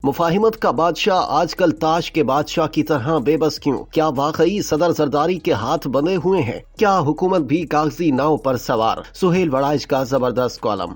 مفاہمت کا بادشاہ آج کل تاش کے بادشاہ کی طرح بے بس کیوں؟ کیا واقعی صدر زرداری کے ہاتھ بندھے ہوئے ہیں؟ کیا حکومت بھی کاغذی ناؤ پر سوار؟ سہیل وڑائچ کا زبردست کالم۔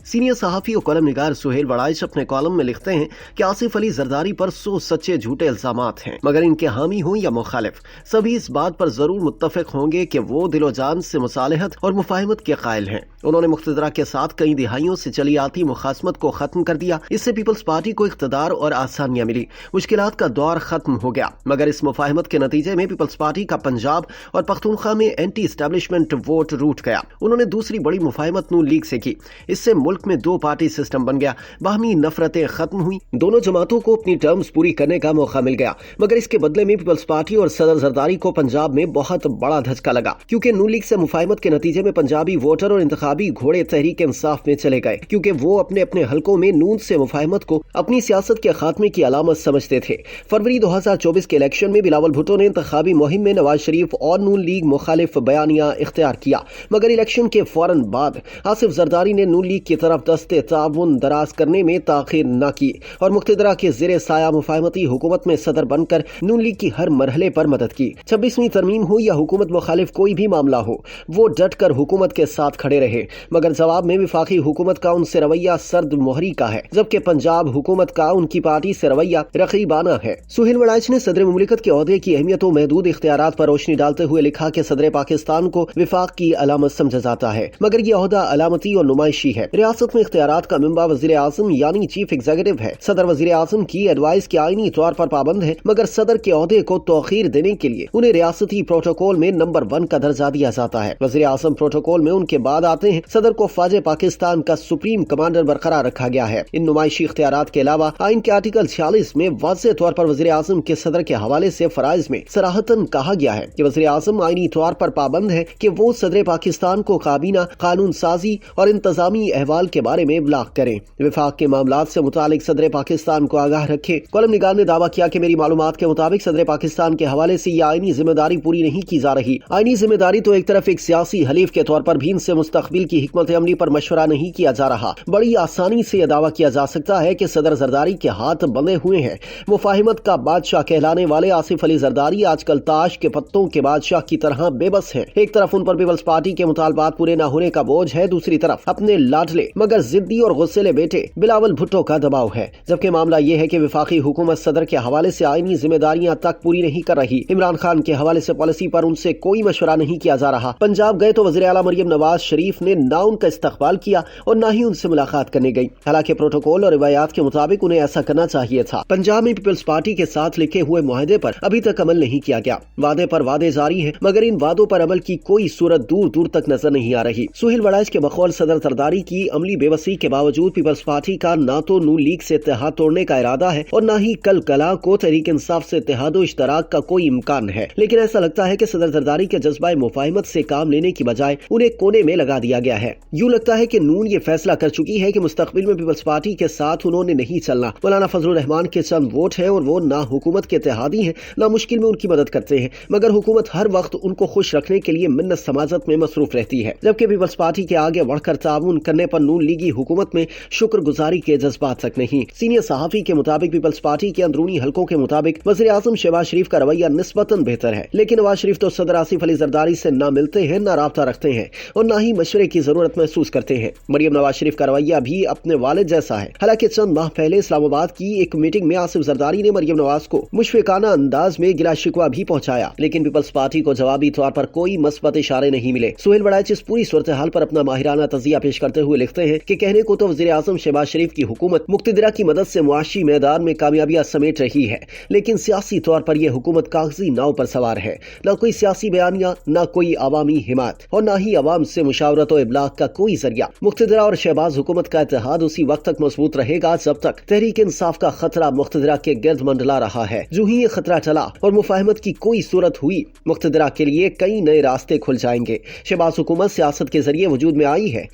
سینئر صحافی اور کالم نگار سہیل وڑائچ اپنے کالم میں لکھتے ہیں کہ آصف علی زرداری پر 100 سچے جھوٹے الزامات ہیں، مگر ان کے حامی ہوں یا مخالف، سبھی اس بات پر ضرور متفق ہوں گے کہ وہ دل و جان سے مصالحت اور مفاہمت کے قائل ہیں۔ انہوں نے مقتدرہ کے ساتھ کئی دہائیوں سے چلی آتی مخاصمت کو ختم کر دیا۔ اس سے پیپلز پارٹی کو اقتدار اور آسانیاں ملی، مشکلات کا دور ختم ہو گیا، مگر اس مفاہمت کے نتیجے میں پیپلز پارٹی کا پنجاب اور پختونخوا میں اینٹی اسٹیبلشمنٹ ووٹ روٹ گیا۔ انہوں نے دوسری بڑی مفاہمت نون لیگ سے کی۔ اس سے ملک میں 2 پارٹی سسٹم بن گیا، باہمی نفرتیں ختم ہوئیں، دونوں جماعتوں کو اپنی ٹرمز پوری کرنے کا موقع مل گیا، مگر اس کے بدلے میں پیپلز پارٹی اور صدر زرداری کو پنجاب میں بہت بڑا دھچکا لگا، کیونکہ نون لیگ سے مفاہمت کے نتیجے میں پنجابی ووٹر اور انتخابی گھوڑے تحریک انصاف میں چلے گئے، کیونکہ وہ اپنے اپنے حلقوں میں نون سے مفاہمت کو اپنی سیاست کے خاتمے کی علامت سمجھتے تھے۔ فروری 2024 کے الیکشن میں بلاول بھٹو نے انتخابی مہم میں نواز شریف اور نون لیگ مخالف بیانیہ اختیار کیا، مگر الیکشن کے فوراً بعد آصف زرداری نے نون لیگ کی طرف دستے تعاون دراز کرنے میں تاخیر نہ کی اور مقتدرہ کے زیر سایہ مفاہمتی حکومت میں صدر بن کر نون لیگ کی ہر مرحلے پر مدد کی۔ 26ویں ترمیم ہو یا حکومت مخالف کوئی بھی معاملہ ہو، وہ ڈٹ کر حکومت کے ساتھ کھڑے رہے، مگر جواب میں وفاقی حکومت کا ان سے رویہ سرد مہری کا ہے، جبکہ پنجاب حکومت کا ان کی پارٹی سے رویہ رقیبانہ ہے۔ سہیل وڑائچ نے صدر مملکت کے عہدے کی اہمیت و محدود اختیارات پر روشنی ڈالتے ہوئے لکھا کہ صدر پاکستان کو وفاق کی علامت سمجھا جاتا ہے، مگر یہ عہدہ علامتی اور نمائشی ہے۔ ریاست میں اختیارات کا منبع وزیر اعظم یعنی چیف ایگزیکٹو ہے۔ صدر وزیر اعظم کی ایڈوائس کے آئینی طور پر پابند ہے، مگر صدر کے عہدے کو توقیر دینے کے لیے انہیں ریاستی پروٹوکول میں نمبر 1 کا درجہ دیا جاتا ہے۔ وزیر اعظم پروٹوکول میں ان کے بعد آتے ہیں۔ صدر کو فوج پاکستان کا سپریم کمانڈر برقرار رکھا گیا ہے۔ ان نمائشی اختیارات کے علاوہ آئین کے آرٹیکل 46 میں واضح طور پر وزیر اعظم کے صدر کے حوالے سے فرائض میں صراحتاً کہا گیا ہے کہ وزیر اعظم آئینی طور پر پابند ہے کہ وہ صدر پاکستان کو کابینہ، قانون سازی اور انتظامی احوال کے بارے میں ابلاغ کریں، وفاق کے معاملات سے متعلق صدر پاکستان کو آگاہ رکھے۔ کالم نگار نے دعویٰ کیا کہ میری معلومات کے مطابق صدر پاکستان کے حوالے سے یہ آئینی ذمہ داری پوری نہیں کی جا رہی۔ آئینی ذمہ داری تو ایک طرف، ایک سیاسی حلیف کے طور پر بھی ان سے مستقبل کی حکمت عملی پر مشورہ نہیں کیا جا رہا۔ بڑی آسانی سے یہ دعویٰ کیا جا سکتا ہے کہ صدر زرداری کے ہاتھ بندھے ہوئے ہیں۔ مفاہمت کا بادشاہ کہلانے والے آصف علی زرداری آج کل تاش کے پتوں کے بادشاہ کی طرح بے بس ہیں۔ ایک طرف ان پر پیپلز پارٹی کے مطالبات پورے نہ ہونے کا بوجھ ہے، دوسری طرف اپنے لاڈلے مگر ضدی اور غصیلے بیٹے بلاول بھٹو کا دباؤ ہے، جبکہ معاملہ یہ ہے کہ وفاقی حکومت صدر کے حوالے سے آئینی ذمہ داریاں تک پوری نہیں کر رہی۔ عمران خان کے حوالے سے پالیسی پر ان سے کوئی مشورہ نہیں کیا جا رہا۔ پنجاب گئے تو وزیر اعلیٰ مریم نواز شریف نے نہ ان کا استقبال کیا اور نہ ہی ان سے ملاقات کرنے گئی، حالانکہ پروٹوکول اور روایات کے مطابق انہیں ایسا کرنا چاہیے تھا۔ پنجاب میں پیپلز پارٹی کے ساتھ لکھے ہوئے معاہدے پر ابھی تک عمل نہیں کیا گیا۔ وعدے پر وعدے جاری ہیں، مگر ان وعدوں پر عمل کی کوئی صورت دور دور تک نظر نہیں آ رہی۔ سہیل وڑائچ کے بقول صدر زرداری کی عملی بے بسی کے باوجود پیپلز پارٹی کا نہ تو نون لیگ سے اتحاد توڑنے کا ارادہ ہے اور نہ ہی کل کلا کو تحریک انصاف سے اتحاد و اشتراک کا کوئی امکان ہے، لیکن ایسا لگتا ہے کہ صدر زرداری کے جذبہ مفاہمت سے کام لینے کی بجائے انہیں کونے میں لگا دیا گیا ہے۔ یوں لگتا ہے کہ نون یہ فیصلہ کر چکی ہے کہ مستقبل میں پیپلز پارٹی کے ساتھ انہوں نے نہیں چلنا۔ مولانا فضل الرحمان کے چند ووٹ ہیں اور وہ نہ حکومت کے اتحادی ہیں، نہ مشکل میں ان کی مدد کرتے ہیں، مگر حکومت ہر وقت ان کو خوش رکھنے کے لیے منت سماجت میں مصروف رہتی ہے، جبکہ پیپلز پارٹی کے آگے بڑھ کر تعاون کرنے پر نون لیگی حکومت میں شکر گزاری کے جذبات تک نہیں۔ سینئر صحافی کے مطابق پیپلز پارٹی کے اندرونی حلقوں کے مطابق وزیر اعظم شہباز شریف کا رویہ نسبتاً بہتر ہے، لیکن نواز شریف تو صدر آصف علی زرداری سے نہ ملتے ہیں، نہ رابطہ رکھتے ہیں اور نہ ہی مشورے کی ضرورت محسوس کرتے ہیں۔ مریم نواز شریف کا رویہ بھی اپنے والد جیسا ہے، حالانکہ چند ماہ پہلے اسلام آباد کی ایک میٹنگ میں آصف زرداری نے مریم نواز کو مشفقانہ انداز میں گلا شکوہ بھی پہنچایا، لیکن پیپلز پارٹی کو جوابی طور پر کوئی مثبت اشارے نہیں ملے۔ سہیل وڑائچ اس پوری صورتحال پر اپنا ماہرانہ تجزیہ پیش کرتے ہوئے لکھتے ہیں کہ کہنے کو تو وزیر اعظم شہباز شریف کی حکومت مقتدرہ کی مدد سے معاشی میدان میں کامیابیاں سمیٹ رہی ہے، لیکن سیاسی طور پر یہ حکومت کاغذی ناؤ پر سوار ہے، نہ کوئی سیاسی بیانیہ، نہ کوئی عوامی حمایت اور نہ ہی عوام سے مشاورت و ابلاغ کا کوئی ذریعہ۔ مقتدرہ اور شہباز حکومت کا اتحاد اسی وقت تک مضبوط رہے گا جب تک تحریک انصاف کا خطرہ مقتدرہ کے گرد منڈلا رہا ہے۔ جو ہی یہ خطرہ ٹلا اور مفاہمت کی کوئی صورت ہوئی، مقتدرہ کے لیے کئی نئے راستے کھل جائیں گے۔ شہباز حکومت سیاست کے ذریعے وجود میں آئی ہے،